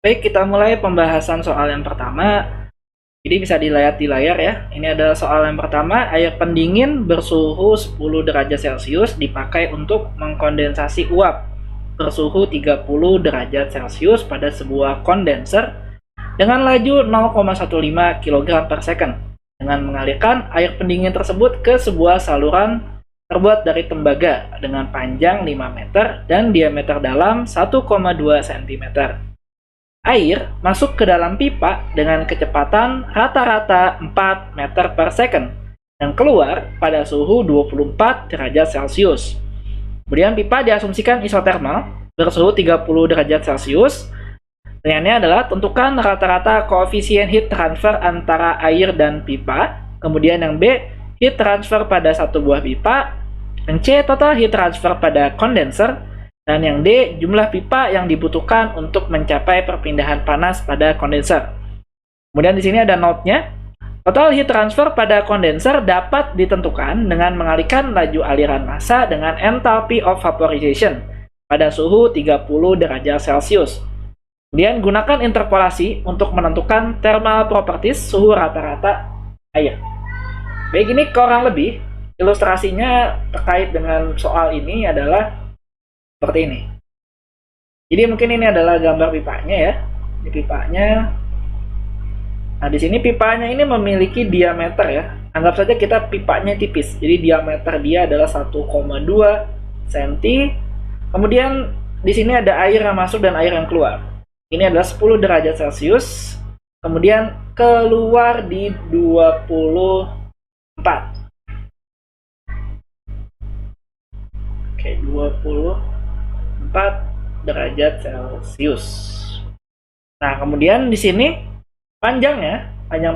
Baik, kita mulai pembahasan soal yang pertama. Jadi bisa dilihat di layar ya. Ini adalah soal yang pertama, air pendingin bersuhu 10 derajat Celcius dipakai untuk mengkondensasi uap bersuhu 30 derajat Celcius pada sebuah kondenser dengan laju 0,15 kg per second dengan mengalirkan air pendingin tersebut ke sebuah saluran terbuat dari tembaga dengan panjang 5 meter dan diameter dalam 1,2 cm. Air masuk ke dalam pipa dengan kecepatan rata-rata 4 meter per second dan keluar pada suhu 24 derajat Celcius. Kemudian pipa diasumsikan isotermal bersuhu 30 derajat Celcius. Pertanyaannya adalah tentukan rata-rata koefisien heat transfer antara air dan pipa. Kemudian yang B, heat transfer pada satu buah pipa. Yang C, total heat transfer pada kondenser. Dan yang D, jumlah pipa yang dibutuhkan untuk mencapai perpindahan panas pada kondenser. Kemudian di sini ada note-nya. Total heat transfer pada kondenser dapat ditentukan dengan mengalihkan laju aliran massa dengan enthalpy of vaporization pada suhu 30 derajat Celcius. Kemudian gunakan interpolasi untuk menentukan thermal properties suhu rata-rata air. Baik, ini kurang lebih ilustrasinya terkait dengan soal ini adalah seperti ini. Jadi mungkin ini adalah gambar pipanya ya. Ini pipanya. Nah, di sini pipanya ini memiliki diameter ya. Anggap saja kita pipanya tipis. Jadi diameter dia adalah 1,2 cm. Kemudian di sini ada air yang masuk dan air yang keluar. Ini adalah 10 derajat Celcius. Kemudian keluar di 24. Oke, 24 derajat Celcius. Nah, kemudian di sini panjang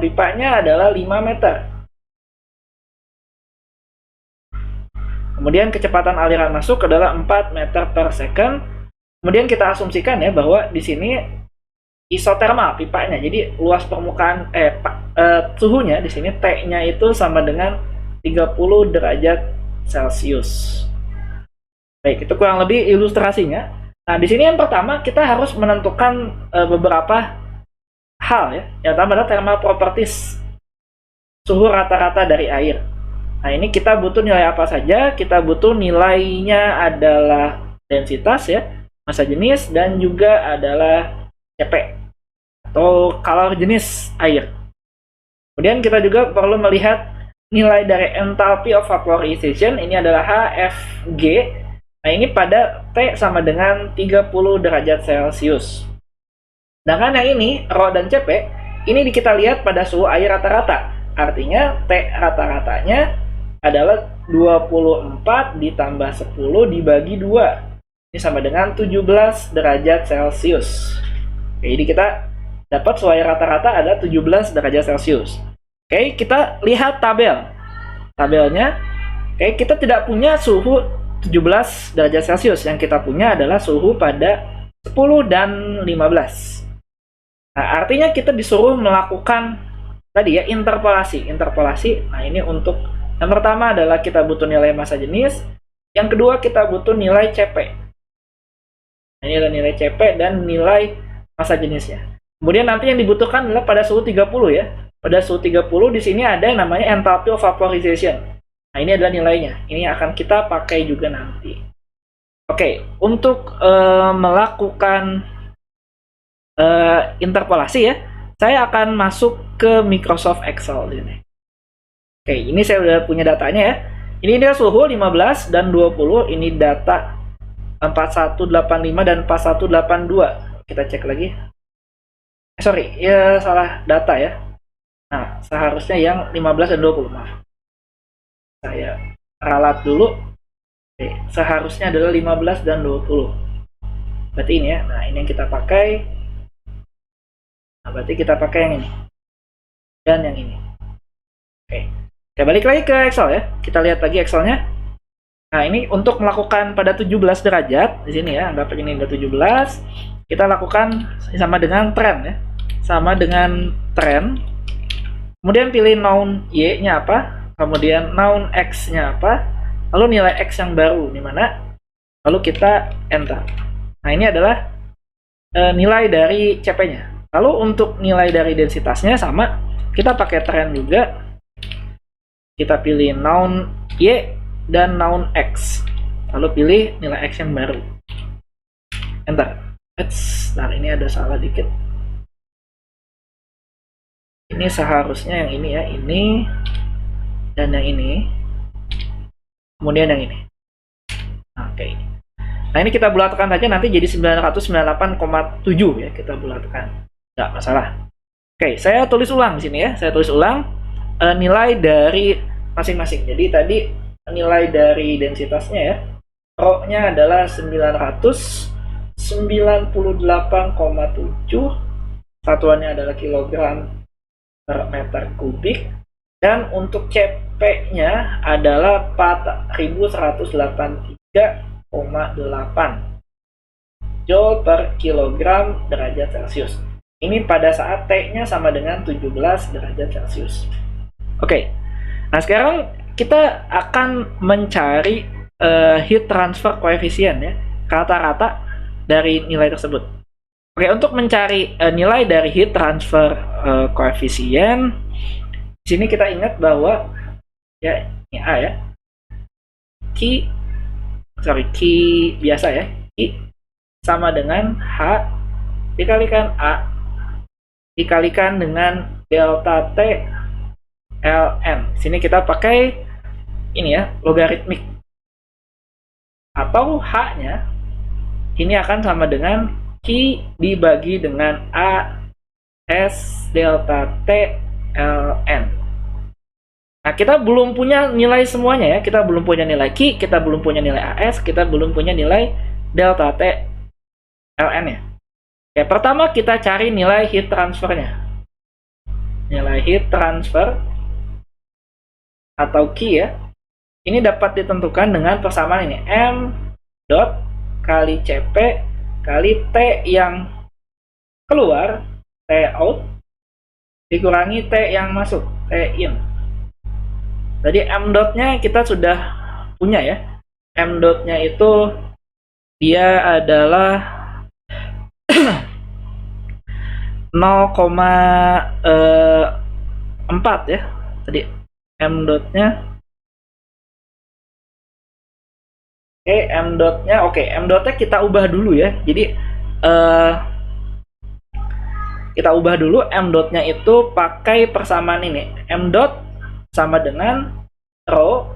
pipanya adalah 5 meter. Kemudian kecepatan aliran masuk adalah 4 meter per second. Kemudian kita asumsikan ya bahwa di sini isotermal pipanya. Jadi luas permukaan suhunya di sini T-nya itu sama dengan 30 derajat Celcius. Baik, itu kurang lebih ilustrasinya. Nah, di sini yang pertama kita harus menentukan beberapa hal ya. Yang pertama adalah thermal properties suhu rata-rata dari air. Nah, ini kita butuh nilai apa saja? Kita butuh nilainya adalah densitas ya, massa jenis, dan juga adalah Cp atau kalor jenis air. Kemudian kita juga perlu melihat nilai dari enthalpy of vaporization, ini adalah HFG. Nah, ini pada T sama dengan 30 derajat Celcius. Sedangkan yang ini, Rho dan Cp, ini kita lihat pada suhu air rata-rata. Artinya T rata-ratanya adalah 24 ditambah 10 dibagi 2. Ini sama dengan 17 derajat Celcius. Oke, jadi kita dapat suhu air rata-rata ada 17 derajat Celcius. Oke, kita lihat tabel. Tabelnya, oke, kita tidak punya suhu 17 derajat Celcius. Yang kita punya adalah suhu pada 10 dan 15. Nah, artinya kita disuruh melakukan tadi ya interpolasi. Nah, ini untuk yang pertama adalah kita butuh nilai massa jenis. Yang kedua kita butuh nilai Cp. Nah, ini adalah nilai Cp dan nilai massa jenisnya. Kemudian nanti yang dibutuhkan adalah pada suhu 30 ya. Pada suhu 30 di sini ada yang namanya enthalpy of vaporization. Nah, ini adalah nilainya. Ini akan kita pakai juga nanti. Oke, untuk melakukan interpolasi ya, saya akan masuk ke Microsoft Excel ini. Oke, ini saya udah punya datanya ya. Ini dia suhu 15 dan 20. Ini data 4185 dan 4182. Kita cek lagi. Sorry, ya salah data ya. Nah, seharusnya yang 15 dan 20, maaf. Saya ralat dulu. Oke, seharusnya adalah 15 dan 20. Berarti ini ya. Nah, ini yang kita pakai. Nah, berarti kita pakai yang ini. Dan yang ini. Oke. Kita balik lagi ke Excel ya. Kita lihat lagi Excelnya. Nah, ini untuk melakukan pada 17 derajat. Di sini ya, anggap ini udah 17. Kita lakukan sama dengan trend ya. Sama dengan trend. Kemudian pilih noun Y-nya apa. Kemudian noun X-nya apa, lalu nilai X yang baru di mana, lalu kita enter. Nah, ini adalah nilai dari CP-nya. Lalu untuk nilai dari densitasnya sama, kita pakai trend juga. Kita pilih noun Y dan noun X. Lalu pilih nilai X yang baru. Enter. Nah, ini ada salah dikit. Ini seharusnya yang ini ya, ini dan yang ini. Kemudian yang ini. Oke. Nah, ini kita bulatkan saja nanti jadi 998,7 ya, kita bulatkan. Nggak masalah. Oke, saya tulis ulang di sini ya. Saya tulis ulang nilai dari masing-masing. Jadi tadi nilai dari densitasnya ya. Rho-nya adalah 998,7. Satuannya adalah kilogram per meter kubik. Dan untuk CP-nya adalah 4183,8 Joule per kilogram derajat Celcius. Ini pada saat T-nya sama dengan 17 derajat Celcius. Oke, nah sekarang kita akan mencari heat transfer coefficient ya, rata-rata dari nilai tersebut. Oke, untuk mencari nilai dari heat transfer coefficient, di sini kita ingat bahwa ya ini A ya, Q biasa ya, Q sama dengan H dikalikan A dikalikan dengan delta T ln. Sini kita pakai ini ya, logaritmik. Atau H-nya ini akan sama dengan Q dibagi dengan A S delta T ln. Nah, kita belum punya nilai semuanya ya. Kita belum punya nilai Q, kita belum punya nilai AS, kita belum punya nilai delta T ln ya. Oke, pertama kita cari nilai heat transfernya. Nilai heat transfer atau Q ya. Ini dapat ditentukan dengan persamaan ini, M dot kali CP kali T yang keluar, T out, dikurangi T yang masuk, T in. Jadi M dot-nya kita sudah punya ya. M dot-nya itu dia adalah 0,4 ya. Tadi M dot-nya. M dot-nya kita ubah dulu ya. Jadi kita ubah dulu M dot-nya itu pakai persamaan ini. M dot sama dengan rho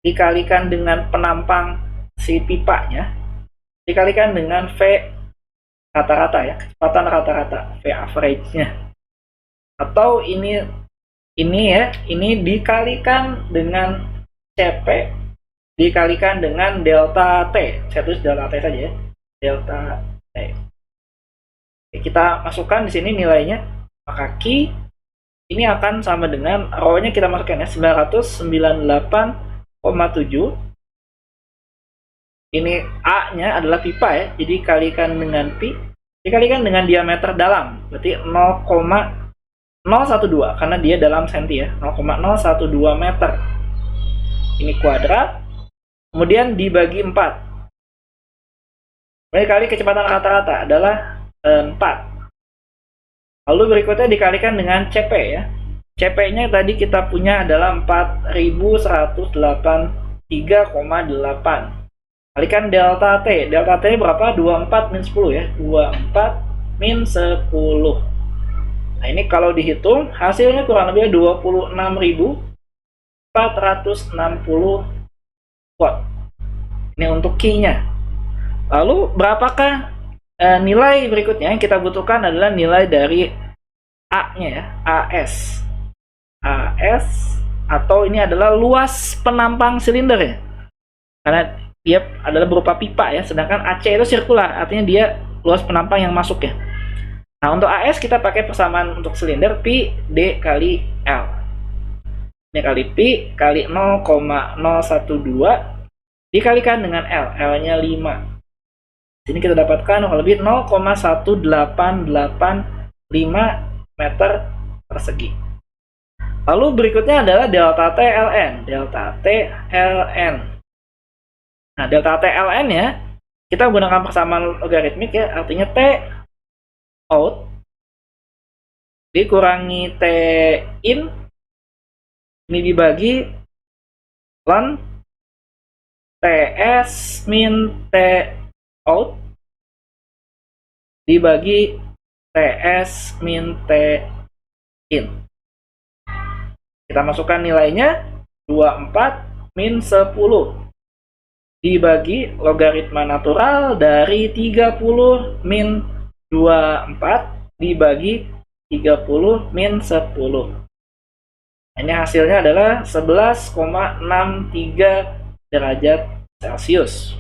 dikalikan dengan penampang si pipanya dikalikan dengan V rata-rata ya, kecepatan rata-rata, V average-nya. Atau ini ya, ini dikalikan dengan CP dikalikan dengan delta T. Saya tulis delta T saja ya. Delta T. Oke, kita masukkan di sini nilainya. Maka Q ini akan sama dengan rho-nya kita masukkan ya, 998,7. Ini A-nya adalah pipa ya. Jadi kalikan dengan pi dikalikan dengan diameter dalam. Berarti 0,012 karena dia dalam senti ya. 0,012 meter. Ini kuadrat. Kemudian dibagi 4. Kemudian kali kecepatan rata-rata adalah 4. Lalu berikutnya dikalikan dengan CP ya. CP-nya tadi kita punya adalah 4183,8. Kalikan delta T. Delta T berapa? 24 min 10 ya. 24 min 10. Nah, ini kalau dihitung hasilnya kurang lebih 26.460 watt. Ini untuk Q-nya. Lalu berapakah nilai berikutnya yang kita butuhkan adalah nilai dari A-nya ya, AS. AS atau ini adalah luas penampang silinder ya. Karena dia adalah berupa pipa ya, sedangkan AC itu sirkular, artinya dia luas penampang yang masuk ya. Nah, untuk AS kita pakai persamaan untuk silinder Pi D kali L. Ini kali Pi kali 0,012 dikalikan dengan L. L-nya 5. Sini kita dapatkan kurang lebih 0,1885 meter persegi. Lalu berikutnya adalah delta T ln. Delta T ln. Nah, delta T ln-nya kita gunakan persamaan logaritmik ya, artinya T out dikurangi T in ini dibagi ln TS min T out dibagi TS min T in. Kita masukkan nilainya 24 min 10 dibagi logaritma natural dari 30 min 24 dibagi 30 min 10. Ini hasilnya adalah 11,63 derajat Celcius.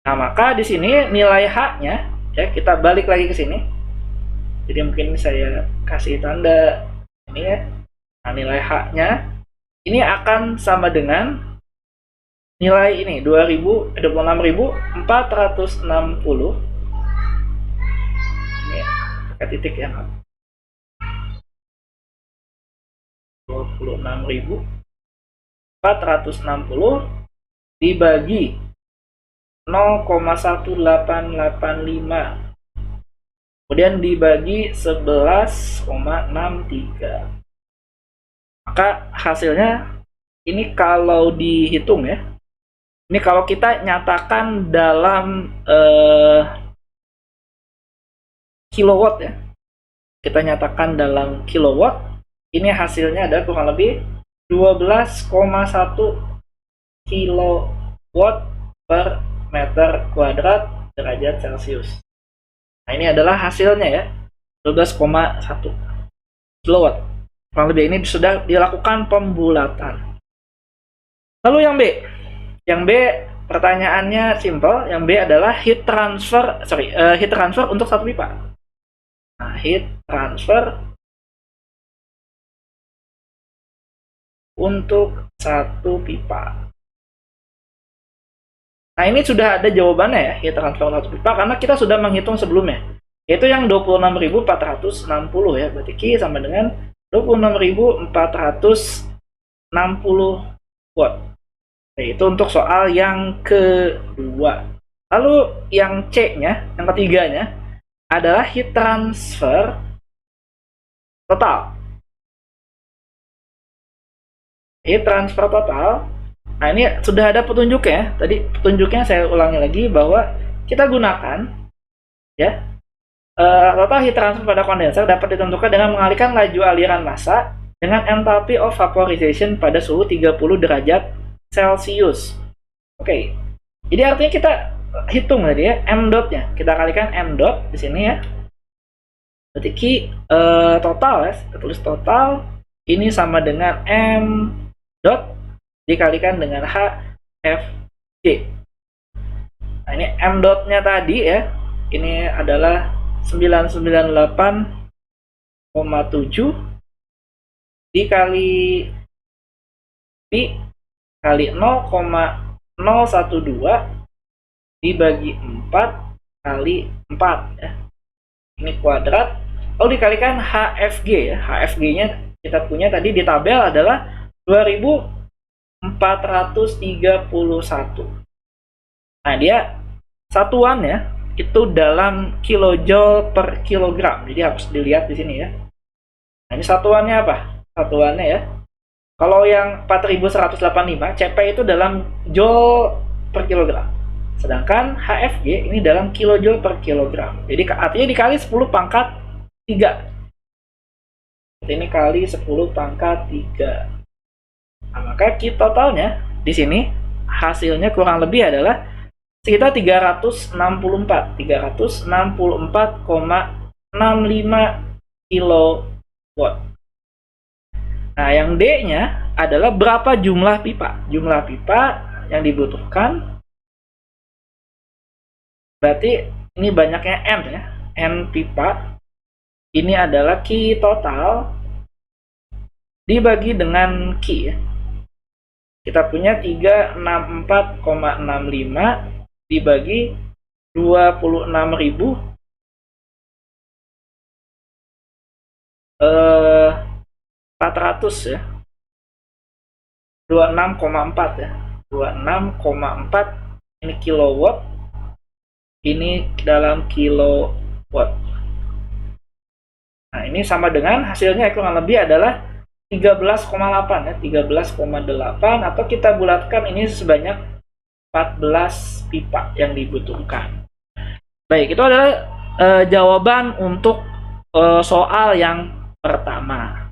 Nah, maka di sini nilai H-nya ya, kita balik lagi ke sini. Jadi mungkin saya kasih tanda ini ya. Nah, nilai H-nya ini akan sama dengan nilai ini 26.460. Ini pakai titik ya. 26.460 dibagi 0,1885 kemudian dibagi 11,63. Maka hasilnya ini kalau dihitung ya, ini kalau kita nyatakan dalam kilowatt ya, kita nyatakan dalam kilowatt, ini hasilnya ada kurang lebih 12,1 kilowatt per meter kuadrat derajat Celcius. Nah, ini adalah hasilnya ya, 12,1 kilowatt. Kurang lebih ini sudah dilakukan pembulatan. Lalu yang B. Yang B pertanyaannya simple. Yang B adalah heat transfer untuk satu pipa. Nah, heat transfer untuk satu pipa. Nah, ini sudah ada jawabannya ya, heat transfer satu pipa, karena kita sudah menghitung sebelumnya. Yaitu yang 26.460 ya, berarti Q sama dengan 26.460 watt. Nah, itu untuk soal yang kedua. Lalu yang C-nya, yang ketiganya, adalah heat transfer total. Heat transfer total. Nah, ini sudah ada petunjuknya. Tadi petunjuknya saya ulangi lagi bahwa kita gunakan ya, total heat transfer pada kondenser dapat ditentukan dengan mengalihkan laju aliran massa dengan enthalpy of vaporization pada suhu 30 derajat Celcius. Oke. Jadi artinya kita hitung tadi ya, m dot-nya. Kita kalikan m dot di sini ya. Berarti Q total ya, kita tulis total ini sama dengan m dot dikalikan dengan HFG. Nah, ini m dot-nya tadi ya, ini adalah 998,7 dikali pi kali 0,012 dibagi 4 kali 4 ya. Ini kuadrat. Lalu dikalikan HFG ya. HFG-nya kita punya tadi di tabel adalah 2431. Nah, dia satuannya itu dalam kilojoule per kilogram. Jadi harus dilihat di sini ya. Nah, ini satuannya apa? Satuannya ya. Kalau yang 4185, CP itu dalam joule per kilogram. Sedangkan HFG ini dalam kilojoule per kilogram. Jadi artinya dikali 10 pangkat 3. Ini kali 10 pangkat 3. Nah, maka Q totalnya di sini hasilnya kurang lebih adalah sekitar 364,65 kilowatt. Nah, yang D-nya adalah berapa jumlah pipa. Jumlah pipa yang dibutuhkan. Berarti ini banyaknya N ya. N pipa. Ini adalah Q total dibagi dengan Q ya. Kita punya 364,65 dibagi 26.000 400 ya, 26,4 ya, 26,4 ini kilowatt ini dalam kilowatt. Nah, ini sama dengan hasilnya kurang lebih adalah 13,8 ya, 13,8 atau kita bulatkan ini sebanyak 14 pipa yang dibutuhkan. Baik, itu adalah jawaban untuk soal yang pertama.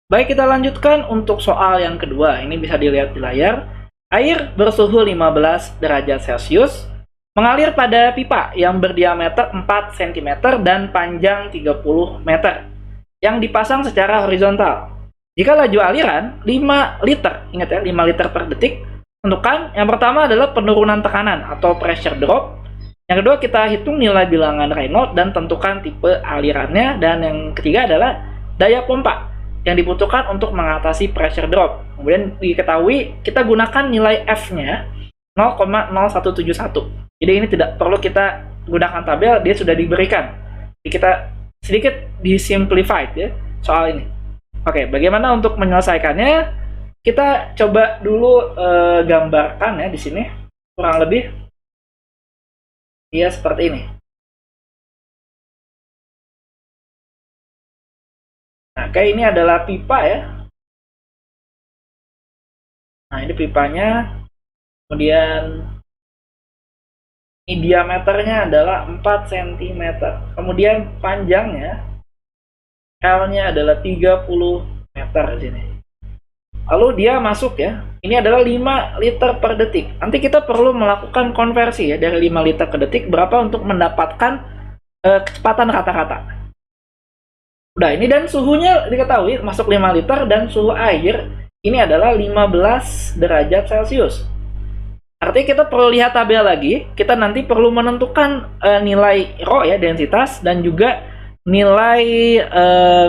Baik, kita lanjutkan untuk soal yang kedua. Ini bisa dilihat di layar. Air bersuhu 15 derajat Celcius mengalir pada pipa yang berdiameter 4 cm dan panjang 30 meter yang dipasang secara horizontal. Jika laju aliran 5 liter, ingat ya, 5 liter per detik, tentukan yang pertama adalah penurunan tekanan atau pressure drop. Yang kedua, kita hitung nilai bilangan Reynolds dan tentukan tipe alirannya. Dan yang ketiga adalah daya pompa yang dibutuhkan untuk mengatasi pressure drop. Kemudian diketahui kita gunakan nilai F-nya 0,0171. Jadi ini tidak perlu kita gunakan tabel, dia sudah diberikan. Jadi kita sedikit disimplified ya soal ini. Oke, bagaimana untuk menyelesaikannya? Kita coba dulu gambarkan ya di sini. Kurang lebih dia seperti ini. Nah, kayak ini adalah pipa ya. Nah, ini pipanya. Kemudian ini diameternya adalah 4 cm. Kemudian panjangnya L-nya adalah 30 meter di sini. Lalu dia masuk ya. Ini adalah 5 liter per detik. Nanti kita perlu melakukan konversi ya dari 5 liter ke detik berapa untuk mendapatkan kecepatan rata-rata. Udah, ini dan suhunya diketahui masuk 5 liter dan suhu air ini adalah 15 derajat Celcius. Artinya kita perlu lihat tabel lagi, kita nanti perlu menentukan nilai rho ya, densitas, dan juga nilai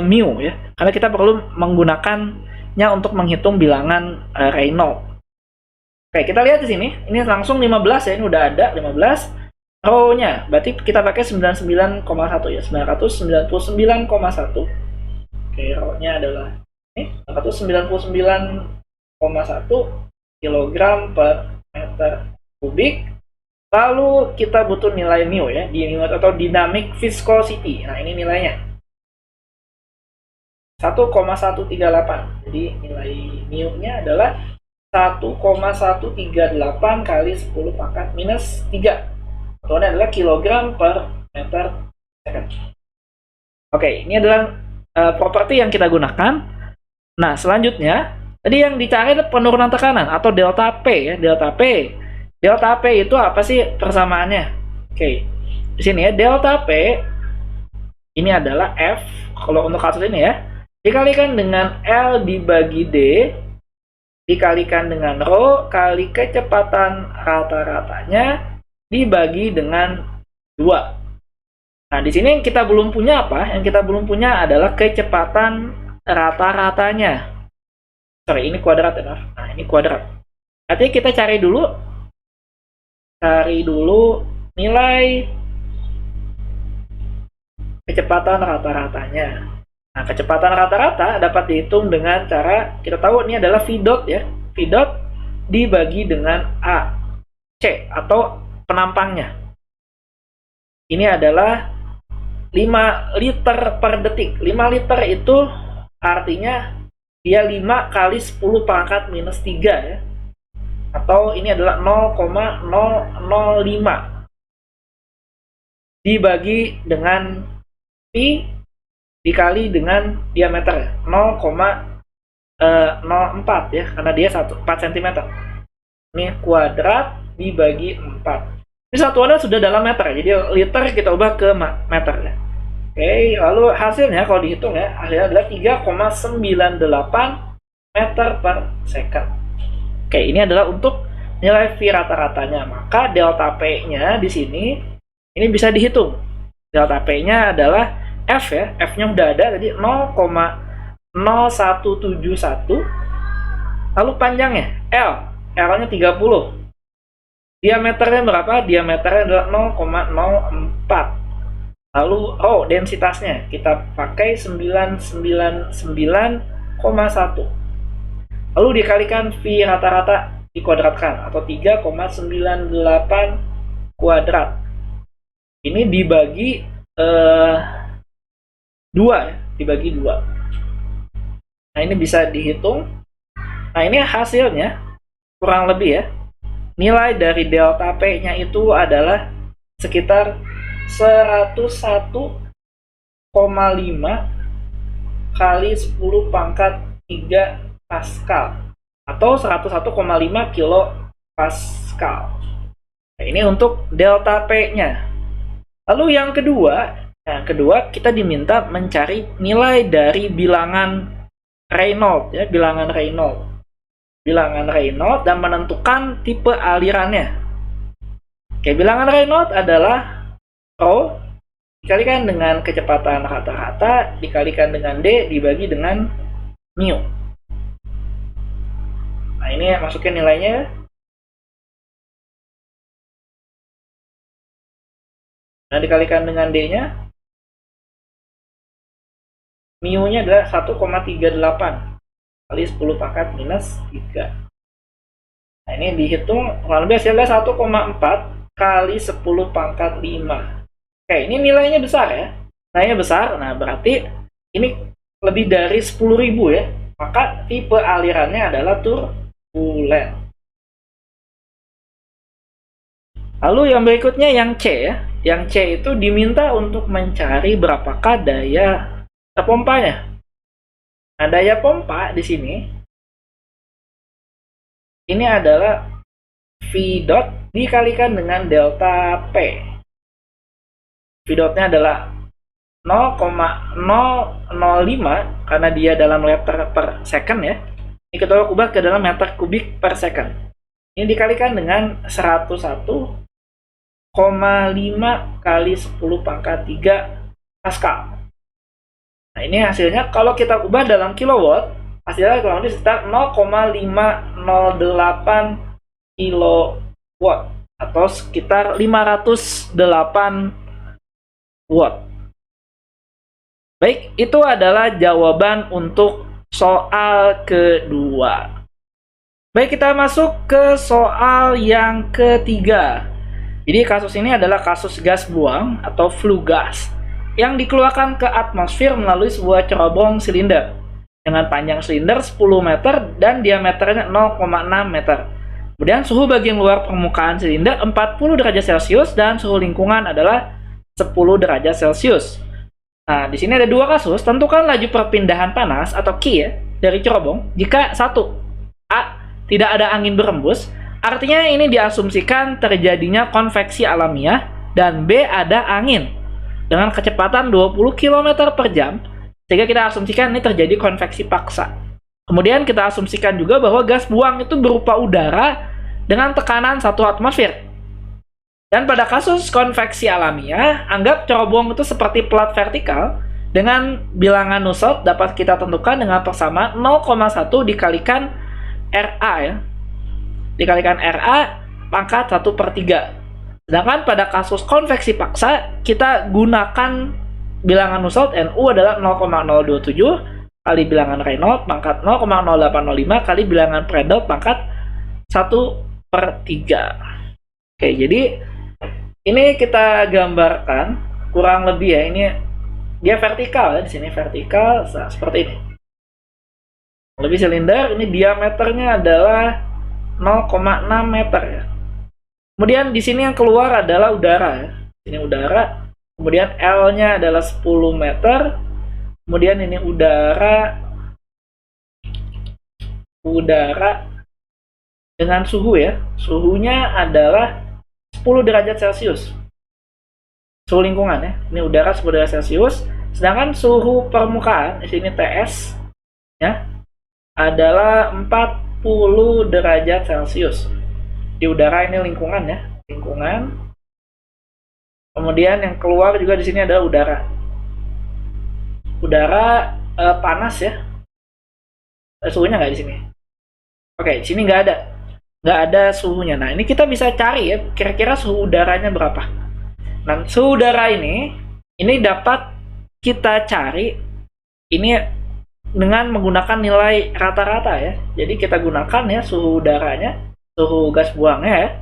mu ya. Karena kita perlu menggunakannya untuk menghitung bilangan Reynolds. Oke, kita lihat di sini, ini langsung 15 ya, ini udah ada 15. Rho-nya, berarti kita pakai 99,1 ya, 999,1. Oke, rho-nya adalah ini 999,1 kilogram per meter kubik. Lalu kita butuh nilai mu ya, atau dynamic viscosity. Nah, ini nilainya 1,138. Jadi nilai mu-nya adalah 1,138 kali 10 pangkat minus 3. Satuannya adalah kilogram per meter second. Oke, ini adalah properti yang kita gunakan. Nah, selanjutnya tadi yang dicari adalah penurunan tekanan atau delta P ya, delta P. Delta P itu apa sih persamaannya? Oke. Di sini ya, delta P ini adalah F kalau untuk kasus ini ya, dikalikan dengan L dibagi D dikalikan dengan rho kali kecepatan rata-ratanya dibagi dengan 2. Nah, di sini kita belum punya apa? Yang kita belum punya adalah kecepatan rata-ratanya. Sorry, ini kuadrat ya. Nah, ini kuadrat. Artinya kita cari dulu nilai kecepatan rata-ratanya. Nah, kecepatan rata-rata dapat dihitung dengan cara, kita tahu ini adalah V dot ya. V dot dibagi dengan A, C atau penampangnya. Ini adalah 5 liter per detik. 5 liter itu artinya dia 5 kali 10 pangkat minus 3 ya. Atau ini adalah 0,005 dibagi dengan pi dikali dengan diameter 0,04 ya, karena dia 4 cm. Ini kuadrat dibagi 4. Ini satuannya sudah dalam meter, jadi liter kita ubah ke meter ya. Oke, lalu hasilnya kalau dihitung ya, hasilnya adalah 3,98 meter per second. Oke, ini adalah untuk nilai V rata-ratanya. Maka delta P-nya di sini ini bisa dihitung. Delta P-nya adalah F ya, F-nya udah ada tadi 0,0171. Lalu panjangnya L, L-nya 30. Diameternya berapa? Diameternya adalah 0,04. Lalu densitasnya kita pakai 999,1. Lalu dikalikan V rata-rata dikuadratkan atau 3,98 kuadrat. ini dibagi dua ya, dibagi dua. Nah, ini bisa dihitung. Nah, ini hasilnya kurang lebih ya. Nilai dari delta P-nya itu adalah sekitar 101,5 kali 10 pangkat 3 Pascal atau 101,5 kilo Pascal. Nah, ini untuk delta P-nya. Lalu yang kedua kita diminta mencari nilai dari bilangan Reynolds ya, bilangan Reynolds dan menentukan tipe alirannya. Oke, bilangan Reynolds adalah Rho dikalikan dengan kecepatan rata-rata dikalikan dengan D dibagi dengan mu. Nah, ini masukin nilainya. Nah, dikalikan dengan D-nya. Mu-nya adalah 1,38 kali 10 pangkat minus 3. Nah, ini dihitung kurang lebih hasilnya 1,4 kali 10 pangkat 5. Oke, ini nilainya besar ya. Nilainya besar, nah berarti ini lebih dari 10.000 ya. Maka tipe alirannya adalah turbulen. Lalu yang berikutnya yang C ya. Yang C itu diminta untuk mencari berapakah daya pompanya. Nah, daya pompa di sini ini adalah V dot dikalikan dengan delta P. V dotnya adalah 0,005 karena dia dalam liter per second ya. Ini kita ubah ke dalam meter kubik per second. Ini dikalikan dengan 101,5 kali 10 pangkat 3 Pascal. Nah, ini hasilnya kalau kita ubah dalam kilowatt, hasilnya kurang lebih sekitar 0,508 kilowatt atau sekitar 508 watt. Baik, itu adalah jawaban untuk soal kedua. Baik, kita masuk ke soal yang ketiga. Jadi kasus ini adalah kasus gas buang atau flue gas yang dikeluarkan ke atmosfer melalui sebuah cerobong silinder dengan panjang silinder 10 meter dan diameternya 0,6 meter. Kemudian suhu bagian luar permukaan silinder 40 derajat Celcius dan suhu lingkungan adalah 10 derajat Celcius. Nah, di sini ada dua kasus. Tentukan laju perpindahan panas atau Q ya, dari cerobong. Jika satu, A, tidak ada angin berembus, artinya ini diasumsikan terjadinya konveksi alamiah, dan B, ada angin dengan kecepatan 20 km per jam, sehingga kita asumsikan ini terjadi konveksi paksa. Kemudian kita asumsikan juga bahwa gas buang itu berupa udara dengan tekanan 1 atmosfer. Dan pada kasus konveksi alamiah, anggap cerobong itu seperti plat vertikal dengan bilangan Nusselt dapat kita tentukan dengan persamaan 0,1 dikalikan RA ya. Dikalikan RA pangkat 1/3. Sedangkan pada kasus konveksi paksa, kita gunakan bilangan Nusselt NU adalah 0,027 kali bilangan Reynolds pangkat 0,0805 kali bilangan Prandtl pangkat 1/3. Oke, jadi ini kita gambarkan kurang lebih ya, ini dia vertikal ya, di sini vertikal seperti ini. Lebih silinder, ini diameternya adalah 0,6 meter ya. Kemudian di sini yang keluar adalah udara ya. Ini udara. Kemudian L-nya adalah 10 meter. Kemudian ini udara dengan suhu ya. Suhunya adalah 10 derajat Celcius. Suhu lingkungan ya. Ini udara 10 derajat Celcius. Sedangkan suhu permukaan di sini TS ya adalah 40 derajat Celcius. Di udara ini lingkungan ya, lingkungan. Kemudian yang keluar juga di sini adalah udara. Udara panas ya. Suhunya nggak di sini. Oke, di sini nggak ada suhunya. Nah, ini kita bisa cari ya, kira-kira suhu udaranya berapa. Nah, suhu udara ini dapat kita cari ini dengan menggunakan nilai rata-rata ya. Jadi kita gunakan ya suhu udaranya, suhu gas buangnya ya.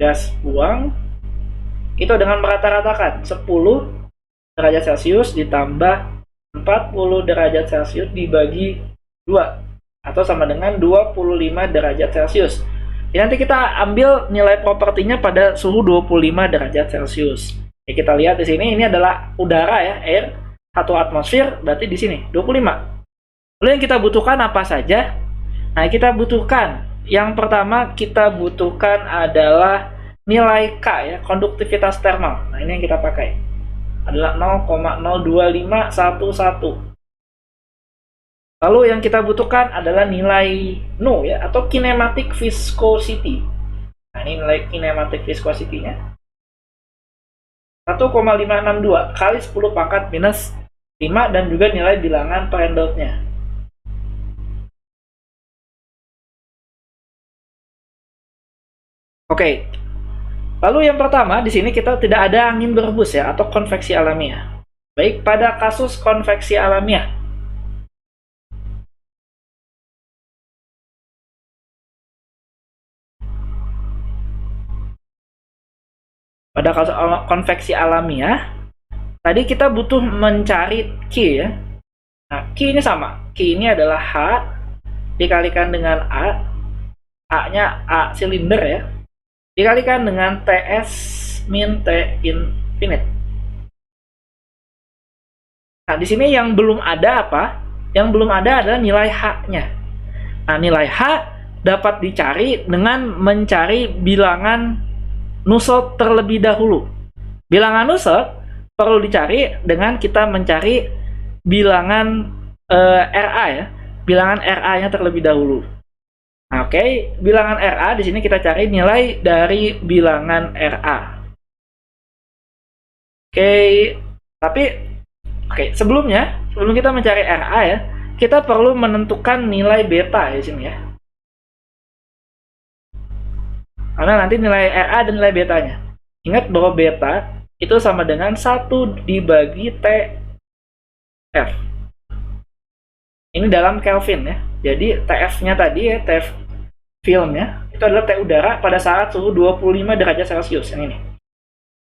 Gas buang itu dengan merata-ratakan 10 derajat Celcius ditambah 40 derajat Celcius dibagi 2 atau sama dengan 25 derajat Celcius. Jadi nanti kita ambil nilai propertinya pada suhu 25 derajat Celcius. Ya, kita lihat di sini ini adalah udara ya, air, 1 atmosfer, berarti di sini 25. Lalu yang kita butuhkan apa saja? Nah, kita butuhkan yang pertama kita butuhkan adalah nilai K ya, konduktivitas termal. Nah, ini yang kita pakai. Adalah 0,02511. Lalu yang kita butuhkan adalah nilai Nu ya, atau kinematic viscosity. Nah, ini nilai kinematic viscosity-nya. 1,562 kali 10 pangkat minus 5 dan juga nilai bilangan Prandtl-nya. Oke. Lalu yang pertama di sini kita tidak ada angin berhembus ya, atau konveksi alamiah. Baik, pada kasus konveksi alamiah, pada kasus konveksi alamiah, tadi kita butuh mencari Q ya. Nah, Q ini sama. Q ini adalah H dikalikan dengan A. A-nya A silinder ya. Dikalikan dengan TS min T infinite. Nah, di sini yang belum ada apa? Yang belum ada adalah nilai H-nya. Nah, nilai H dapat dicari dengan mencari bilangan Nusselt terlebih dahulu. Bilangan Nusselt perlu dicari dengan kita mencari bilangan RA ya. Bilangan RA-nya terlebih dahulu. Nah, oke, bilangan RA di sini kita cari nilai dari bilangan RA. Sebelum kita mencari RA ya, kita perlu menentukan nilai beta di sini ya. Karena nanti nilai RA dan nilai betanya. Ingat bahwa beta itu sama dengan 1 dibagi TF. Ini dalam Kelvin ya. Jadi TF-nya tadi ya, TF filmnya, itu adalah T udara pada saat suhu 25 derajat Celcius yang ini.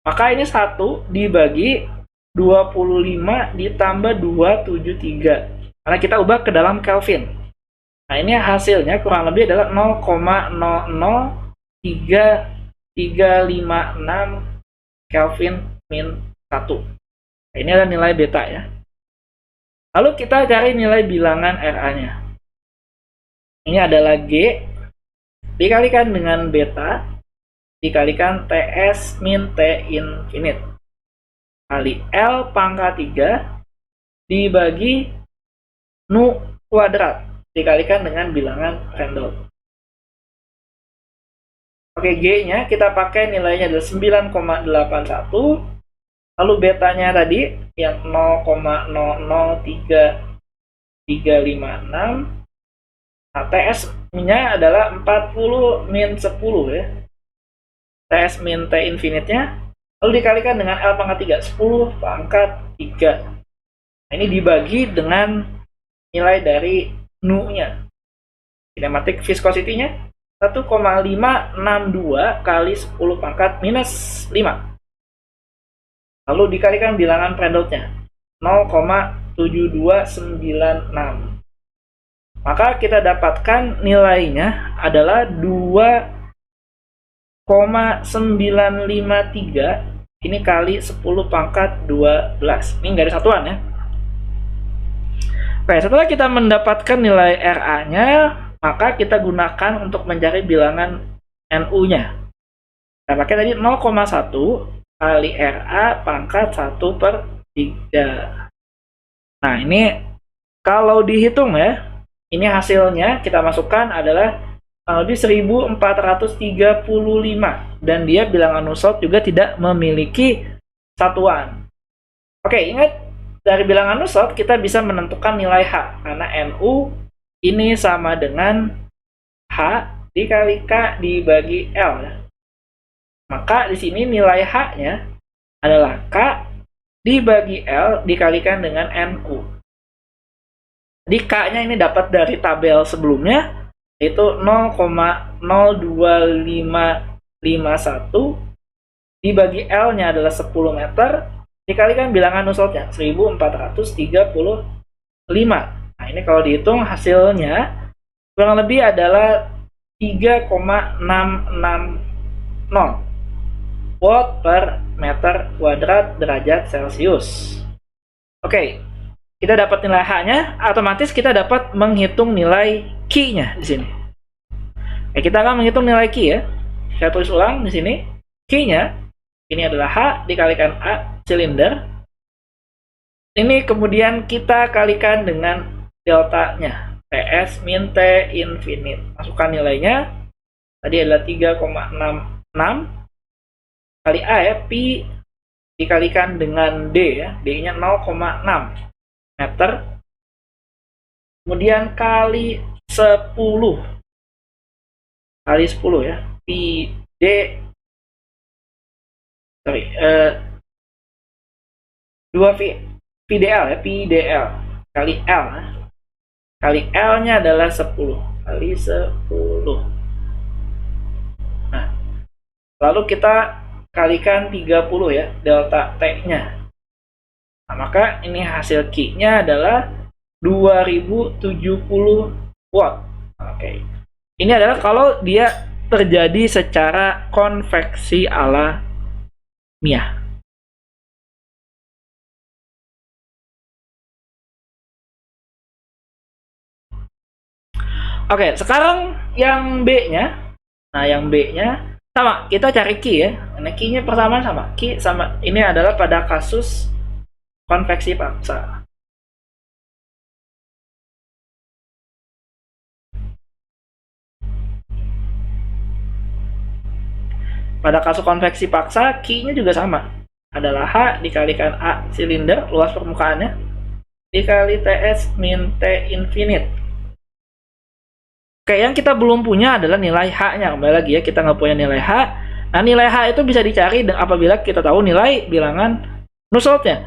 Maka ini 1 dibagi 25 ditambah 273. Karena kita ubah ke dalam Kelvin. Nah, ini hasilnya kurang lebih adalah 0,00356 Kelvin min 1. Nah, ini adalah nilai beta ya. Lalu kita cari nilai bilangan RA-nya. Ini adalah G dikalikan dengan beta dikalikan TS min T infinite kali L pangkat 3 dibagi Nu kuadrat dikalikan dengan bilangan Prandtl. Oke, G-nya kita pakai nilainya adalah 9,81. Lalu betanya tadi yang 0,003356. Nah, TS-nya adalah 40 min 10 ya. TS min T infinite-nya lalu dikalikan dengan L pangkat 3, 10 pangkat 3. Nah, ini dibagi dengan nilai dari Nu-nya. Kinematic viscosity-nya 1,562 kali 10 pangkat minus 5. Lalu dikalikan bilangan Prandtl-nya 0,7296. Maka kita dapatkan nilainya adalah 2,953 ini kali 10 pangkat 12. Ini garis satuan ya. Oke, setelah kita mendapatkan nilai RA-nya, maka kita gunakan untuk mencari bilangan NU-nya. Kita pakai tadi 0,1 kali RA pangkat 1/3. Nah, ini kalau dihitung ya, ini hasilnya kita masukkan adalah lebih 1435 dan dia bilangan Nusselt juga tidak memiliki satuan. Oke, ingat dari bilangan Nusselt kita bisa menentukan nilai H karena NU ini sama dengan H dikali K dibagi L ya. Maka di sini nilai H-nya adalah K dibagi L dikalikan dengan NU. Jadi K-nya ini dapat dari tabel sebelumnya, yaitu 0,02551 dibagi L-nya adalah 10 meter, dikalikan bilangan nussoltnya 1435. Nah, ini kalau dihitung hasilnya kurang lebih adalah 3,660 watt per meter kuadrat derajat Celcius. Oke, kita dapat nilai H-nya, otomatis kita dapat menghitung nilai Q-nya di sini. Oke, kita akan menghitung nilai Q ya. Saya tulis ulang di sini. Q-nya ini adalah H dikalikan A silinder. Ini kemudian kita kalikan dengan delta-nya. TS min T infinite. Masukkan nilainya. Tadi adalah 3,66 kali A ya, pi dikalikan dengan D ya. D-nya 0,6 meter. Kemudian kali 10. Kali 10 ya. Pi D sorry 2 PDL ya, PDL kali L ya. Kali L-nya adalah 10 kali 10. Nah, lalu kita kalikan 30 ya, delta T-nya. Nah, maka ini hasil Q-nya adalah 2070 watt. Oke. Ini adalah kalau dia terjadi secara konveksi alamiah. Oke, sekarang yang B-nya. Nah, yang B-nya sama, kita cari Q ya. Nah, Q-nya persamaan sama. Q sama, ini adalah pada kasus konveksi paksa. Pada kasus konveksi paksa, Q-nya juga sama. Adalah H dikalikan A silinder, luas permukaannya, dikali TS min T infinite. Oke, yang kita belum punya adalah nilai H-nya. Kembali lagi ya, kita nggak punya nilai H. Nah, nilai H itu bisa dicari apabila kita tahu nilai bilangan Nusselt-nya.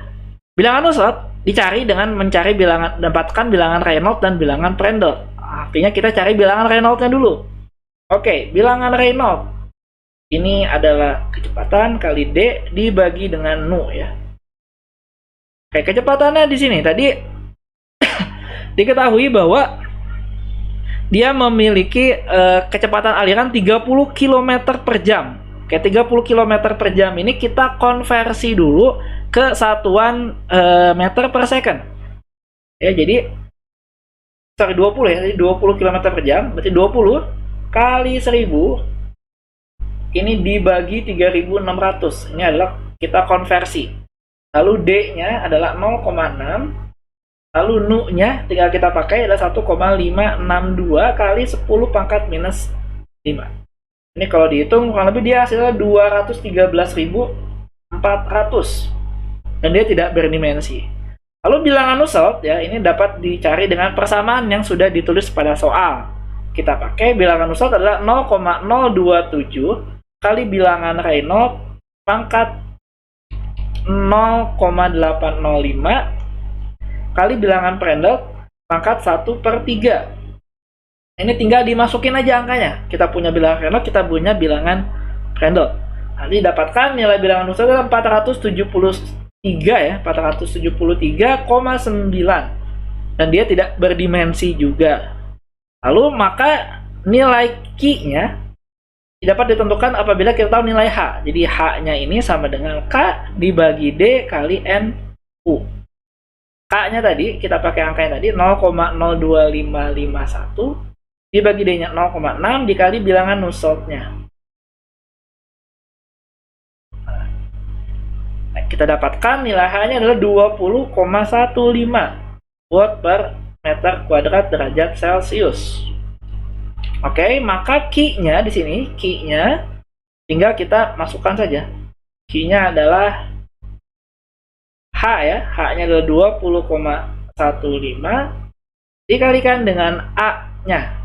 Bilangan Nusselt dicari dengan mencari bilangan, dapatkan bilangan Reynolds dan bilangan Prandtl. Artinya kita cari bilangan Reynolds-nya dulu. Oke, bilangan Reynolds. Ini adalah kecepatan kali D dibagi dengan nu ya. Oke, kecepatannya di sini tadi diketahui bahwa dia memiliki kecepatan aliran 30 km per jam. Oke, 30 km per jam ini kita konversi dulu ke satuan meter per second. Ya, jadi 20 ya, jadi 20 km per jam, berarti 20 kali 1000 ini dibagi 3600. Ini adalah kita konversi. Lalu D-nya adalah 0,6. Lalu nu-nya tinggal kita pakai adalah 1,562 kali 10 pangkat minus 5. Ini kalau dihitung kurang lebih dia hasilnya 213.400. Dan dia tidak berdimensi. Lalu bilangan Nusselt ya, ini dapat dicari dengan persamaan yang sudah ditulis pada soal. Kita pakai bilangan Nusselt adalah 0,027 kali bilangan Reynolds pangkat 0,805 kali bilangan Prandtl pangkat 1/3. Ini tinggal dimasukin aja angkanya. Kita punya bilangan Reynolds, kita punya bilangan Prandtl. Nanti dapatkan nilai bilangan Nusselt adalah 473 ya, 473,9. Dan dia tidak berdimensi juga. Lalu maka nilai Q-nya dapat ditentukan apabila kita tahu nilai H. Jadi H-nya ini sama dengan K dibagi D kali NU. K-nya tadi, kita pakai angkanya tadi 0,02551 dibagi D-nya 0,6 dikali bilangan Nusselt-nya. Nah, kita dapatkan nilai H-nya adalah 20,15 watt per meter kuadrat derajat Celcius. Oke, maka Q-nya di sini, Q-nya tinggal kita masukkan saja. Q-nya adalah H ya, H-nya adalah 20,15 dikalikan dengan A-nya.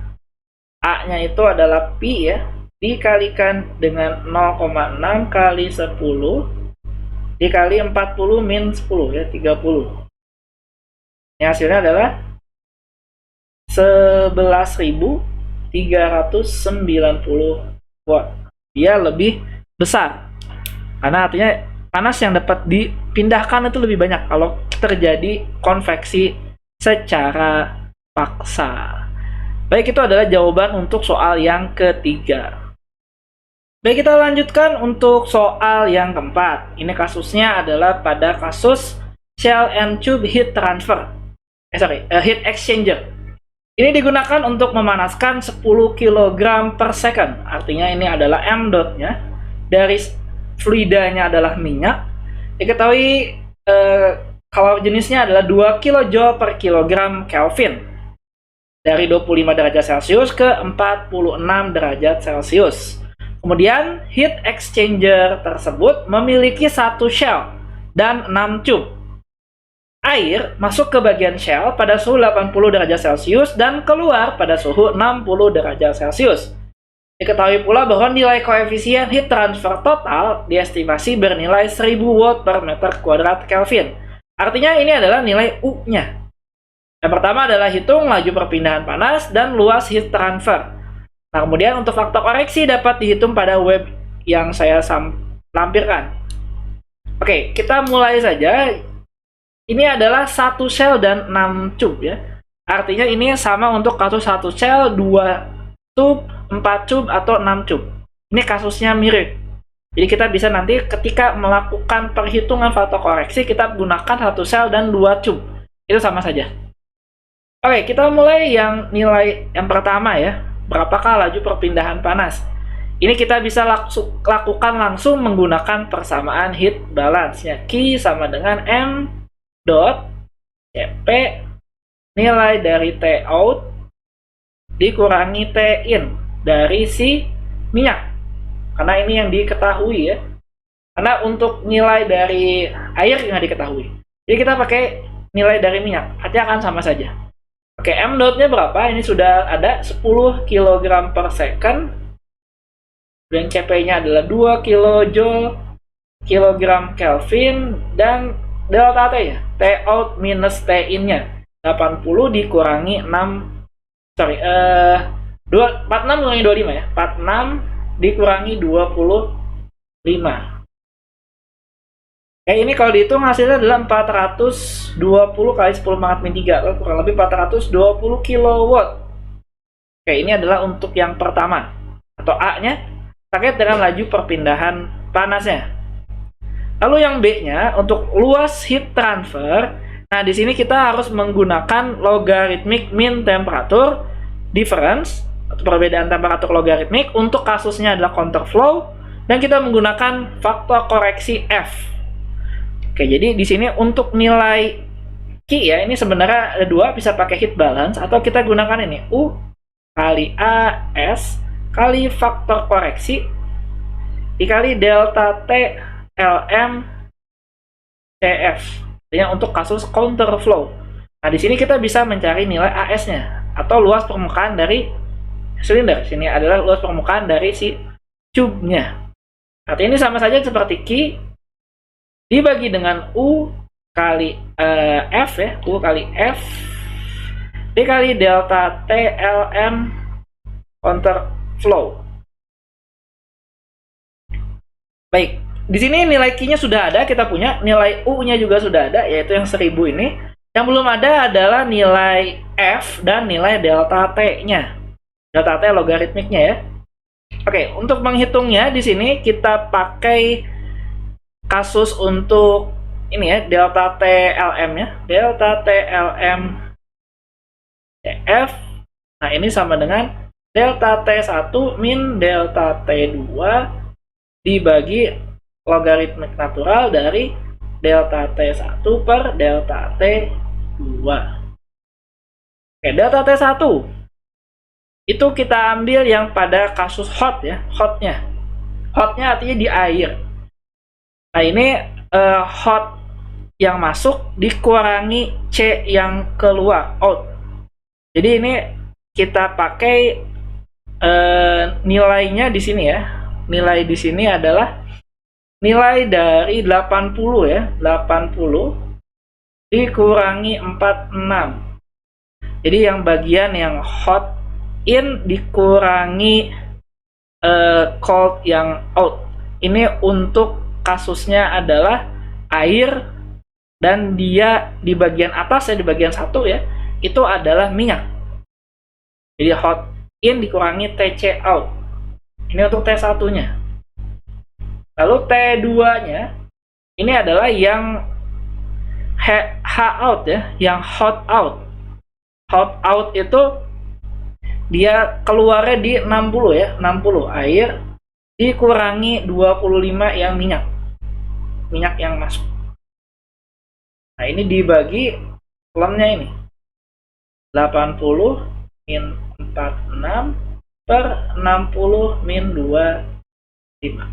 A-nya itu adalah pi ya, dikalikan dengan 0,6 kali 10 dikali 40 min 10 ya, 30. Ini hasilnya adalah 11.390 watt. Dia lebih besar Karena artinya panas yang dapat dipindahkan itu lebih banyak kalau terjadi konveksi secara paksa. Baik, itu adalah jawaban untuk soal yang ketiga. Baik, kita lanjutkan untuk soal yang keempat. Ini kasusnya adalah pada kasus shell and tube heat transfer. Heat exchanger. Ini digunakan untuk memanaskan 10 kg per second. Artinya ini adalah M dot-nya. Dari fluidanya adalah minyak. Diketahui kalau jenisnya adalah 2 kJ per kilogram Kelvin. Dari 25 derajat Celcius ke 46 derajat Celcius. Kemudian heat exchanger tersebut memiliki satu shell dan 6 tube. Air masuk ke bagian shell pada suhu 80 derajat Celcius dan keluar pada suhu 60 derajat Celcius. Diketahui pula bahwa nilai koefisien heat transfer total diestimasi bernilai 1000 watt per meter kuadrat Kelvin. Artinya ini adalah nilai U-nya. Yang pertama adalah hitung laju perpindahan panas dan luas heat transfer. Nah, kemudian untuk faktor koreksi dapat dihitung pada web yang saya lampirkan. Oke, kita mulai saja. Ini adalah satu shell dan 6 tube ya. Artinya ini sama untuk kasus satu shell, 2 tube, 4 tube, atau 6 tube. Ini kasusnya mirip. Jadi kita bisa nanti ketika melakukan perhitungan faktor koreksi, kita gunakan satu shell dan 2 tube. Itu sama saja. Oke, kita mulai yang nilai yang pertama ya. Berapakah laju perpindahan panas? Ini kita bisa lakukan langsung menggunakan persamaan heat balance-nya. Q sama dengan M dot Cp nilai dari T out dikurangi T in dari si minyak. Karena ini yang diketahui ya. Karena untuk nilai dari air nggak diketahui. Jadi kita pakai nilai dari minyak. Artinya akan sama saja. Oke, M dot-nya berapa? Ini sudah ada 10 kg per second. Dan Cp-nya adalah 2 kJ kilogram Kelvin dan delta T ya. T out minus T in-nya 80 dikurangi 46 kurangi 25 ya. 46 dikurangi 25. Ini kalau dihitung hasilnya adalah 420 kali 10 pangkat min 3, kurang lebih 420 kW. Oke, ini adalah untuk yang pertama atau A-nya terkait dengan laju perpindahan panasnya. Lalu yang B-nya untuk luas heat transfer. Nah, di sini kita harus menggunakan logarithmic mean temperature difference atau perbedaan temperatur logaritmik. Untuk kasusnya adalah counterflow dan kita menggunakan faktor koreksi F. Oke, jadi di sini untuk nilai Q ya, ini sebenarnya ada dua, bisa pakai heat balance atau kita gunakan ini U kali AS kali faktor koreksi dikali delta T LM CF. Artinya untuk kasus counterflow. Nah, di sini kita bisa mencari nilai AS-nya atau luas permukaan dari silinder. Sini adalah luas permukaan dari si tube-nya. Artinya ini sama saja seperti Q dibagi dengan U kali F ya, U kali F dikali delta T LM counterflow. Baik, di sini nilai Q-nya sudah ada, kita punya nilai U-nya juga sudah ada, yaitu yang 1000 ini. Yang belum ada adalah nilai F dan nilai delta T-nya. Delta T logaritmiknya ya. Oke, untuk menghitungnya di sini kita pakai kasus untuk ini ya, delta TLM ya. Delta TLM TF. Nah, ini sama dengan delta T1 min delta T2 dibagi logaritmik natural dari delta T1 per delta T2. Oke, delta T1 itu kita ambil yang pada kasus hot ya, hotnya. Hotnya artinya di air. Nah, ini hot yang masuk dikurangi C yang keluar, out. Jadi ini kita pakai nilainya di sini ya. Nilai di sini adalah nilai dari 80 ya, 80 dikurangi 46. Jadi yang bagian yang hot in dikurangi cold yang out. Ini untuk kasusnya adalah air, dan dia di bagian atas ya, di bagian satu ya, itu adalah minyak. Jadi hot in dikurangi TC out. Ini untuk T1-nya. Lalu T2-nya ini adalah yang H out ya, yang hot out. Hot out itu dia keluarnya di 60 ya, 60 air dikurangi 25 yang minyak. Minyak yang masuk. Nah, ini dibagi lemnya ini. 80 min 46 per 60 min 25.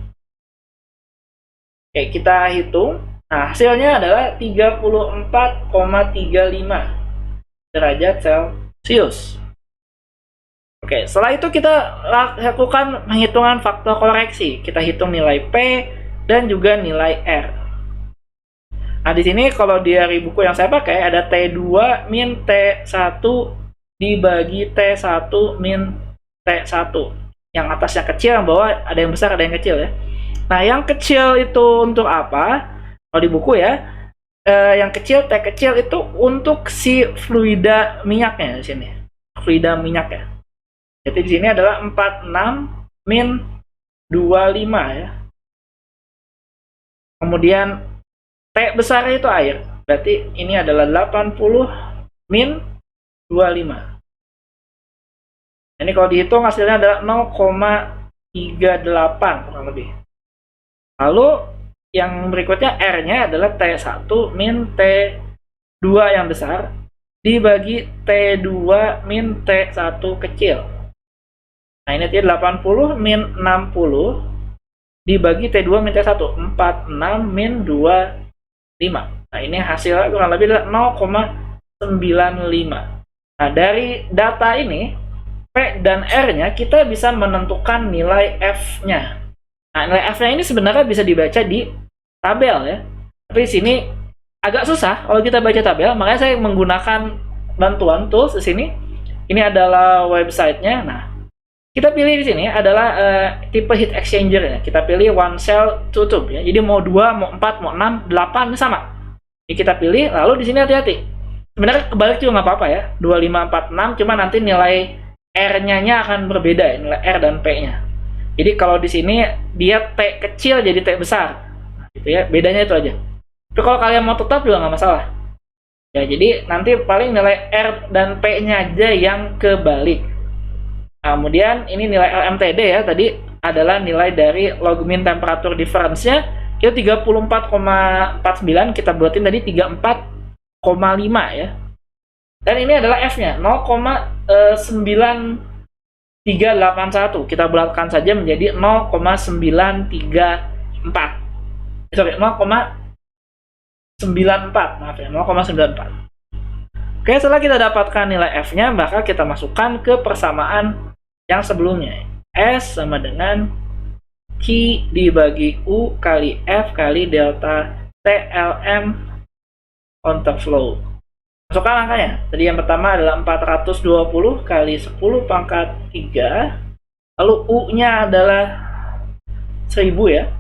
Oke, kita hitung. Nah, hasilnya adalah 34,35 derajat Celcius. Oke, setelah itu kita lakukan penghitungan faktor koreksi. Kita hitung nilai P dan juga nilai R. Nah, di sini kalau dari buku yang saya pakai ada T2 min T1 dibagi T1 min T1. Yang atasnya kecil, yang bawah ada yang besar, ada yang kecil ya. Nah, yang kecil itu untuk apa? Kalau di buku ya, yang kecil, T kecil itu untuk si fluida minyaknya di sini. Fluida minyak ya. Jadi di sini adalah 46 min 25 ya. Kemudian T besar itu air. Berarti ini adalah 80 min 25. Ini kalau dihitung hasilnya adalah 0,38 kurang lebih. Lalu yang berikutnya R-nya adalah T1 min T2 yang besar dibagi T2 min T1 kecil. Nah, ini 80 min 60 dibagi T2 min T1, 46 min 25. Nah, ini hasilnya kurang lebih adalah 0,95. Nah, dari data ini, P dan R-nya kita bisa menentukan nilai F-nya. Nah, nilai F-nya ini sebenarnya bisa dibaca di tabel ya. Tapi di sini agak susah kalau kita baca tabel, makanya saya menggunakan bantuan tools di sini. Ini adalah websitenya. Nah, kita pilih di sini adalah tipe heat exchanger ya. Kita pilih one cell two tube ya. Jadi mau 2, mau 4, mau 6, 8 sama. Jadi kita pilih, lalu di sini hati-hati. Sebenarnya kebalik juga nggak apa-apa ya. 2, 5, 4, 6, cuma nanti nilai R-nya akan berbeda ya, nilai R dan P-nya. Jadi kalau di sini dia T kecil jadi T besar. Nah, gitu ya. Bedanya itu aja. Tapi kalau kalian mau tetap juga nggak masalah. Ya, jadi nanti paling nilai R dan P-nya aja yang kebalik. Kemudian ini nilai LMTD ya, tadi adalah nilai dari log mean temperature difference-nya itu 34,49, kita buatin tadi 34,5 ya. Dan ini adalah F-nya 0,9381. Kita bulatkan saja menjadi 0,934. Sorry, 0,94. Maaf ya, 0,94. Oke, setelah kita dapatkan nilai F-nya, maka kita masukkan ke persamaan yang sebelumnya. S sama dengan Q dibagi U kali F kali delta TLM counterflow. Masukkan angkanya. Tadi yang pertama adalah 420 kali 10 pangkat 3. Lalu U-nya adalah 1000 ya.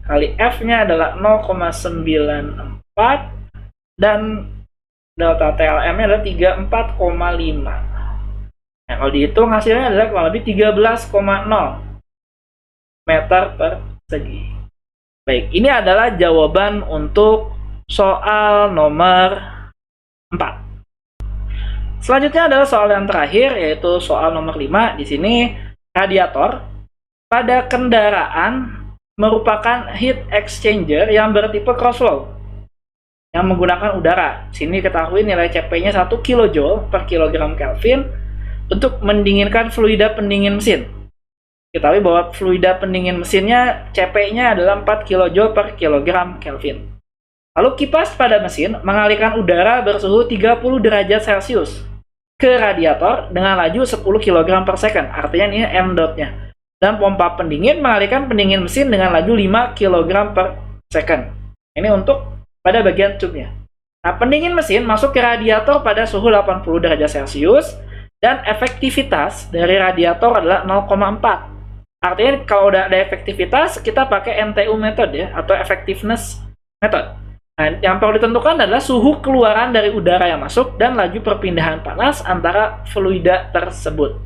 Kali F-nya adalah 0,94 dan delta TLM-nya adalah 34,5. Nah, kalau dihitung hasilnya adalah kurang lebih 13,0 meter persegi. Baik, ini adalah jawaban untuk soal nomor 4. Selanjutnya adalah soal yang terakhir, yaitu soal nomor 5. Di sini radiator pada kendaraan merupakan heat exchanger yang bertipe crossflow yang menggunakan udara. Sini ketahui nilai CP-nya 1 kJ per kilogram Kelvin untuk mendinginkan fluida pendingin mesin. Ketahui bahwa fluida pendingin mesinnya CP-nya adalah 4 kJ per kilogram Kelvin. Lalu kipas pada mesin mengalirkan udara bersuhu 30 derajat Celcius ke radiator dengan laju 10 kg per second. Artinya ini M dot-nya. Dan pompa pendingin mengalirkan pendingin mesin dengan laju 5 kg per second. Ini untuk pada bagian tube-nya. Nah, pendingin mesin masuk ke radiator pada suhu 80 derajat Celcius dan efektivitas dari radiator adalah 0,4. Artinya kalau udah ada efektivitas, kita pakai NTU method ya, atau effectiveness method. Nah, yang perlu ditentukan adalah suhu keluaran dari udara yang masuk dan laju perpindahan panas antara fluida tersebut.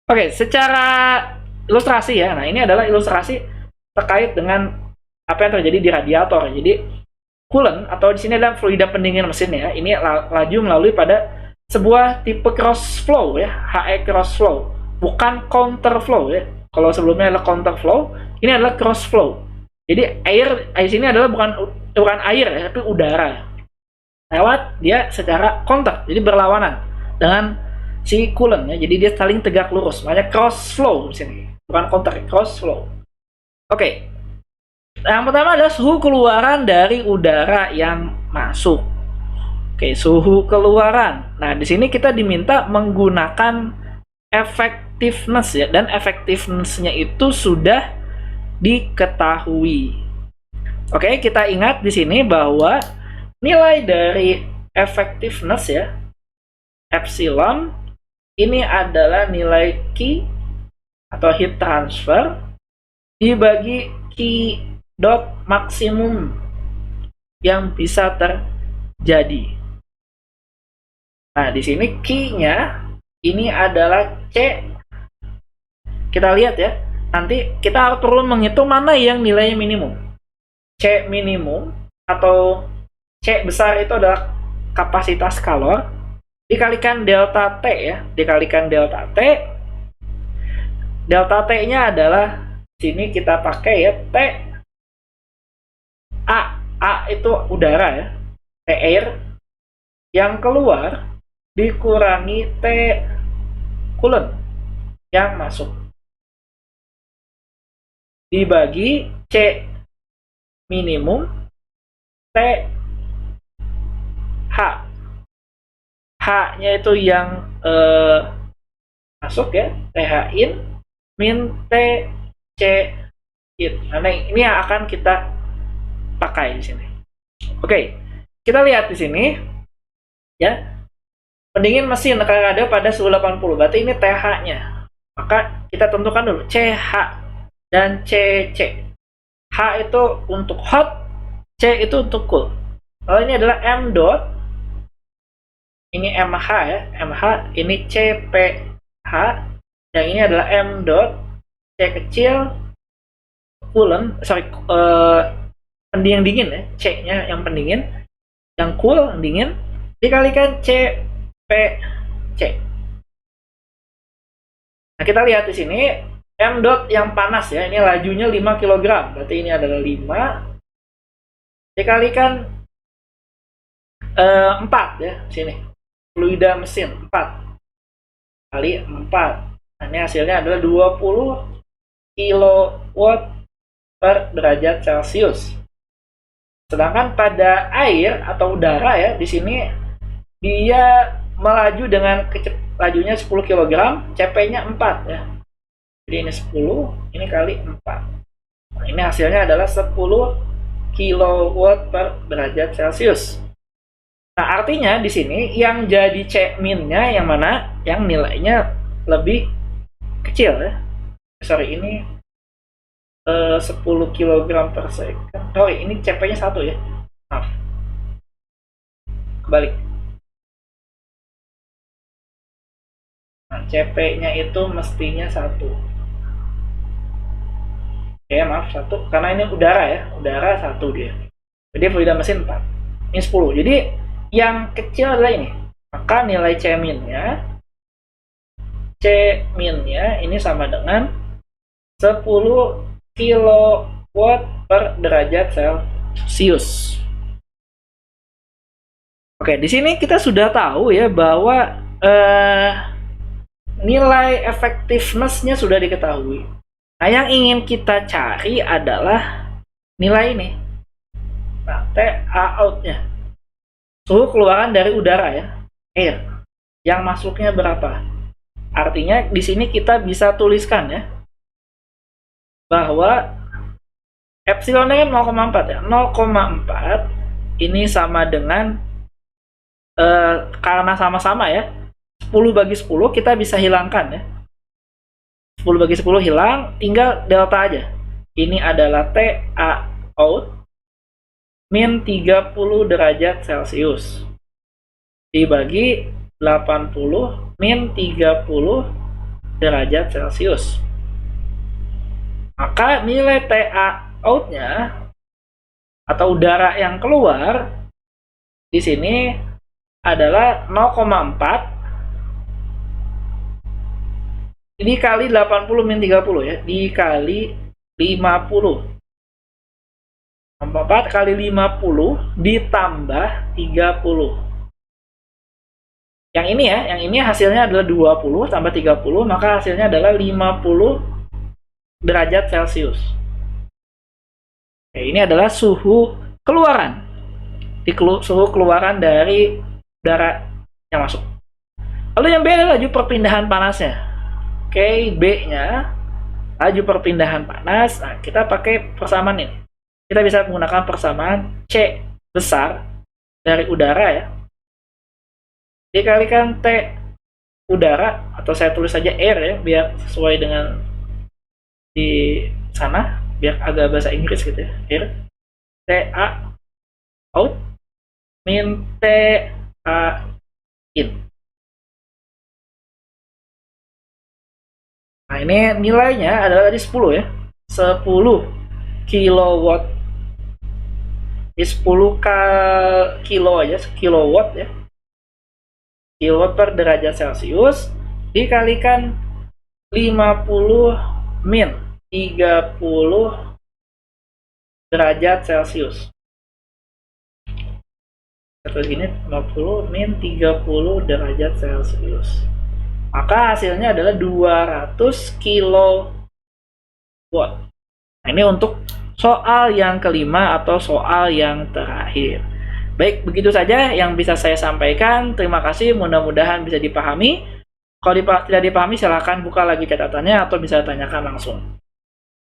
Oke, secara ilustrasi ya. Nah, ini adalah ilustrasi terkait dengan apa yang terjadi di radiator. Jadi, coolant atau di sini adalah fluida pendingin mesin ya. Ini laju melalui pada sebuah tipe cross flow ya, HE cross flow, bukan counter flow ya. Kalau sebelumnya adalah counter flow, ini adalah cross flow. Jadi air sini adalah bukan air ya, tapi udara. Lewat dia secara counter, jadi berlawanan dengan si coolant ya. Jadi dia saling tegak lurus. Makanya cross flow di sini, bukan counter, cross flow. Oke. Yang pertama adalah suhu keluaran dari udara yang masuk. Oke, suhu keluaran. Nah, di sini kita diminta menggunakan effectiveness ya, dan effectiveness-nya itu sudah diketahui. Oke, kita ingat di sini bahwa nilai dari effectiveness ya, epsilon, ini adalah nilai Q atau heat transfer dibagi Q dot maksimum yang bisa terjadi. Nah, di sini Q-nya ini adalah C. Kita lihat ya. Nanti kita harus perlu menghitung mana yang nilainya minimum. C minimum atau C besar itu adalah kapasitas kalor dikalikan delta T ya. Dikalikan delta T. Delta T-nya adalah sini kita pakai ya T A itu udara ya. T air yang keluar dikurangi T coolant yang masuk dibagi C minimum T H. H-nya itu yang masuk ya, TH in min T C in. Nah, ini yang akan kita pakai di sini. Oke, kita lihat di sini ya. Pendingin mesin akan ada pada suhu 80, berarti ini TH-nya. Maka kita tentukan dulu CH dan CC. H itu untuk hot, C itu untuk cool. Kalau ini adalah M dot, ini MH ya, MH, ini CPH, yang ini adalah M dot, C kecil, coolant, pendingin dingin ya, C-nya yang pendingin, yang cool, dingin, dikalikan C PC. Nah, kita lihat di sini M dot yang panas ya, ini lajunya 5 kg. Berarti ini adalah 5 dikalikan 4 ya, sini. Fluida mesin 4 kali 4. Nah, ini hasilnya adalah 20 kW per derajat Celcius. Sedangkan pada air atau udara ya, di sini dia melaju dengan lajunya 10 kg, CP-nya 4 ya. Jadi ini 10, ini kali 4. Nah, ini hasilnya adalah 10 kW per derajat Celcius. Nah, artinya di sini yang jadi C min-nya yang mana? Yang nilainya lebih kecil ya. Sorry, ini 10 kg per second. Oh, ini CP-nya 1 ya. Maaf. Kebalik. CP-nya itu mestinya 1. Oke, maaf 1. Karena ini udara ya. Udara 1 dia. Jadi fluida mesin 4. Ini 10. Jadi yang kecil adalah ini. Maka nilai C min-nya ini sama dengan 10 kW per derajat Celcius. Oke, di sini kita sudah tahu ya bahwa nilai effectiveness-nya sudah diketahui. Nah, yang ingin kita cari adalah nilai ini. Nah, TA out-nya. Suhu keluaran dari udara ya, air. Yang masuknya berapa? Artinya di sini kita bisa tuliskan ya, bahwa epsilonnya kan 0,4 ya. 0,4 ini sama dengan karena sama-sama ya, 10 bagi 10 kita bisa hilangkan ya. 10 bagi 10 hilang, tinggal delta aja. Ini adalah TA out min 30 derajat Celcius dibagi 80 min 30 derajat Celcius. Maka nilai TA out-nya atau udara yang keluar di sini adalah 0,4 dikali 80 min 30 ya, dikali 50. 4 kali 50 ditambah 30. Yang ini ya, yang ini hasilnya adalah 20 tambah 30, maka hasilnya adalah 50 derajat Celcius. Oke, ini adalah suhu keluaran. Suhu keluaran dari udara yang masuk. Lalu yang B adalah laju perpindahan panasnya. Oke, B-nya laju perpindahan panas. Nah, kita pakai persamaan ini. Kita bisa menggunakan persamaan C besar dari udara ya, dikalikan T udara, atau saya tulis saja air ya, biar sesuai dengan di sana, biar agak bahasa Inggris gitu ya. Air TA out min TA in. Nah, ini nilainya adalah tadi 10 ya. 10 kilowatt. Ini 10 kilo aja, kilowatt ya. Kilowatt per derajat Celcius dikalikan 50 min 30 derajat Celcius. Terus gini, 50 min 30 derajat Celcius. Maka hasilnya adalah 200 kilowatt. Nah, ini untuk soal yang kelima atau soal yang terakhir. Baik, begitu saja yang bisa saya sampaikan. Terima kasih, mudah-mudahan bisa dipahami. Kalau tidak dipahami, silahkan buka lagi catatannya atau bisa tanyakan langsung.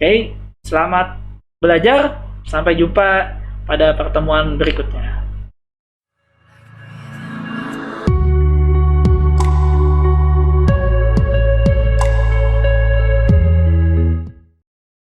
Oke, selamat belajar. Sampai jumpa pada pertemuan berikutnya.